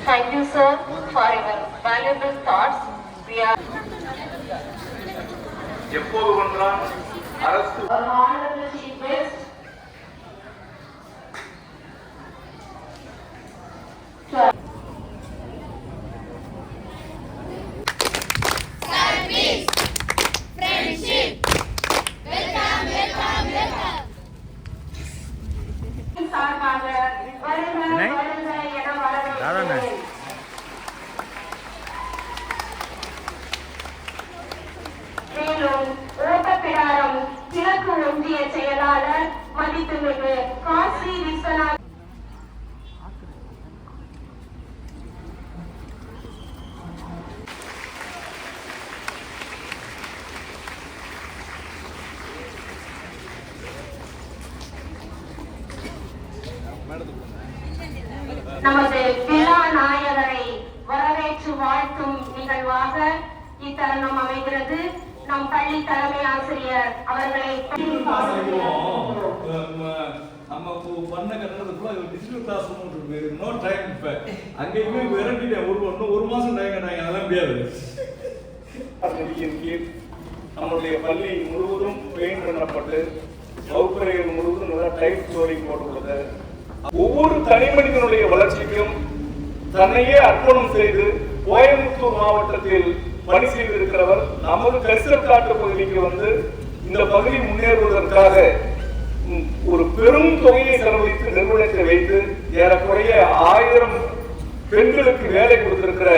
Thank you, sir, for your valuable thoughts. We are. எப்போது ஒன்றால் அரசு Honorable Chief Guest. Service, friendship, welcome, welcome, welcome. சார்பாக வருக வருக என வரவேற்கிறேன். மேலும் ஓட்டப்பிடாரம் கிழக்கு ஒன்றிய செயலாளர் மதிப்புமிகு காசி விஸ்வநாத் நமது விழா நாயகரை வரவேற்று வாழ்த்தும் நிகழ்வாக இத்தருணம் அமைகிறது. நம் பள்ளி தலைமை ஆசிரியர் அவர்களை நம்ம பண்ண கட்டணத்துக்குள்ள டிஜிட்டல் கிளாஸ் நோ டைம். இப்ப அங்கேயுமே விரட்டிட்டேன். ஒரு மாசம் டைம் கேட்டாங்க. அதெல்லாம் முடியாது. கீழ் நம்மளுடைய பள்ளி முழுவதும் பெயிண்ட் பண்ணப்பட்டு வகுப்பறைகள் முழுவதும் நல்லா டைப் ஸ்டோரிங் போட்டுள்ளது. ஒவ்வொரு தனி மனிதனுடைய வளர்ச்சிக்கும் தன்னையே அர்ப்பணம் செய்து கோயம்புத்தூர் மாவட்டத்தில் பணி செய்திருக்கிறவர் நமது கரிசல் காட்டு பகுதிக்கு வந்து இந்த பகுதி முன்னேறுவதற்காக ஒரு பெரும் தொகையை செலவழித்து நிறுவனத்தை வைத்து ஏறக்குறைய 1000 பெண்களுக்கு வேலை கொடுத்திருக்கிற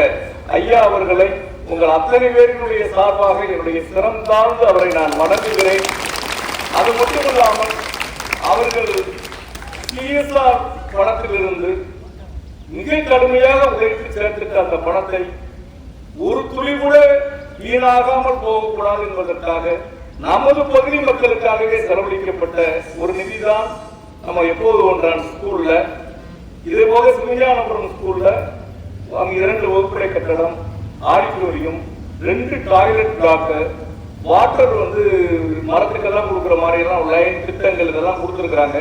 ஐயா அவர்களை உங்கள் அத்தனை பேரினுடைய சார்பாக என்னுடைய சிறந்தாழ்ந்து அவரை நான் வணங்குகிறேன். அது மட்டுமில்லாமல் அவர்கள் சிஎஸ்ஆர் பணத்திலிருந்து மிக கடுமையாக உழைத்து சேர்த்திருக்க அந்த பணத்தை ஒரு துளி கூட வீணாகாமல் போகக்கூடாது என்பதற்காக நமது பகுதி மக்களுக்காகவே செலவழிக்கப்பட்ட ஒரு நிதிதான் நம்ம எப்போது ஒன்றான் ஸ்கூல்ல. இதே போல சிவஞானபுரம் ஸ்கூல்ல அங்கு 2 வகுப்பறை கட்டடம், ஆடிட்டோரியம், 2 டாய்லெட் பிளாக், வாட்டர் மரத்துக்கெல்லாம் கொடுக்குற மாதிரி எல்லாம் லைன் திட்டங்கள் இதெல்லாம் கொடுத்துருக்காங்க.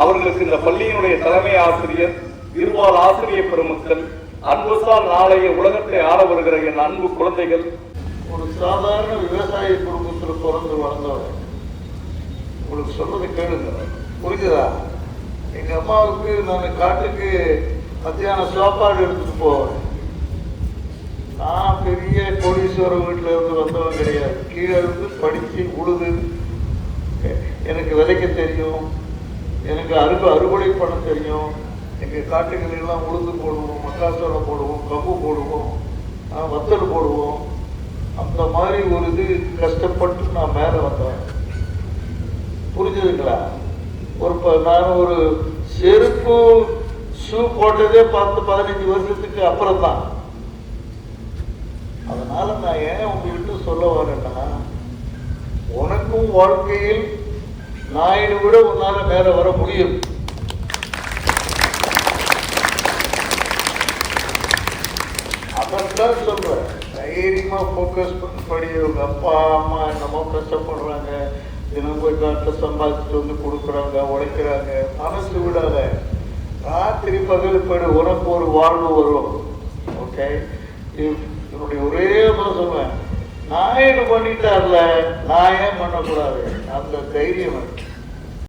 அவர்களுக்கு இந்த பள்ளியினுடைய தலைமை ஆசிரியர், இருபால் ஆசிரியர் பெருமக்கள், அன்புசால் நாளைய உலகத்தை ஆள வருகிற என் அன்பு குழந்தைகள், ஒரு சாதாரண விவசாய குடும்பத்தில் பிறந்து வளர்ந்தவர். உங்களுக்கு சொல்றது கேளுங்க, புரிஞ்சுதா? எங்க அம்மாவுக்கு நான் காட்டுக்கு மத்தியானம் சாப்பாடு எடுத்துட்டு போவேன். நான் பெரிய கோடீஸ்வர வீட்டில் இருந்து வந்தவன் கிடையாது. கீழே இருந்து படித்து உழுது எனக்கு விதைக்க தெரியும், எனக்கு அறுவடை பண்ண தெரியும். எங்கள் காட்டுகளெல்லாம் உளுந்து போடுவோம், மக்காசோளம் போடுவோம், கம்பு போடுவோம், வத்தல் போடுவோம். அந்த மாதிரி ஒரு இது கஷ்டப்பட்டு நான் மேலே வந்தேன். புரிஞ்சுதுங்களா? நான் ஒரு செருப்பு ஷூ போட்டதே 10-15 வருஷத்துக்கு அப்புறம் தான். அதனால நான் ஏன் உங்ககிட்ட சொல்ல வரேன்னா, உனக்கும் வாழ்க்கையில் நாயினை விட உன்னால மேல வர முடியும். அதான் சொல்றேன், தைரியமா போக்கஸ் பண்ணி படி. உங்க அப்பா அம்மா என்னமோ கஷ்டப்படுறாங்க, தினம் போய் காட்டில் சம்பாதிச்சுட்டு வந்து கொடுக்குறாங்க, உழைக்கிறாங்க. மனசு விடாத, ராத்திரி பகல் படி, உனக்கு ஒரு வாழ்வு வரும். ஓகே, என்னுடைய ஒரே சொல்லுவேன், நான் என்ன பண்ணிட்டார்ல, நான் ஏன் பண்ணக்கூடாது? அந்த தைரியம்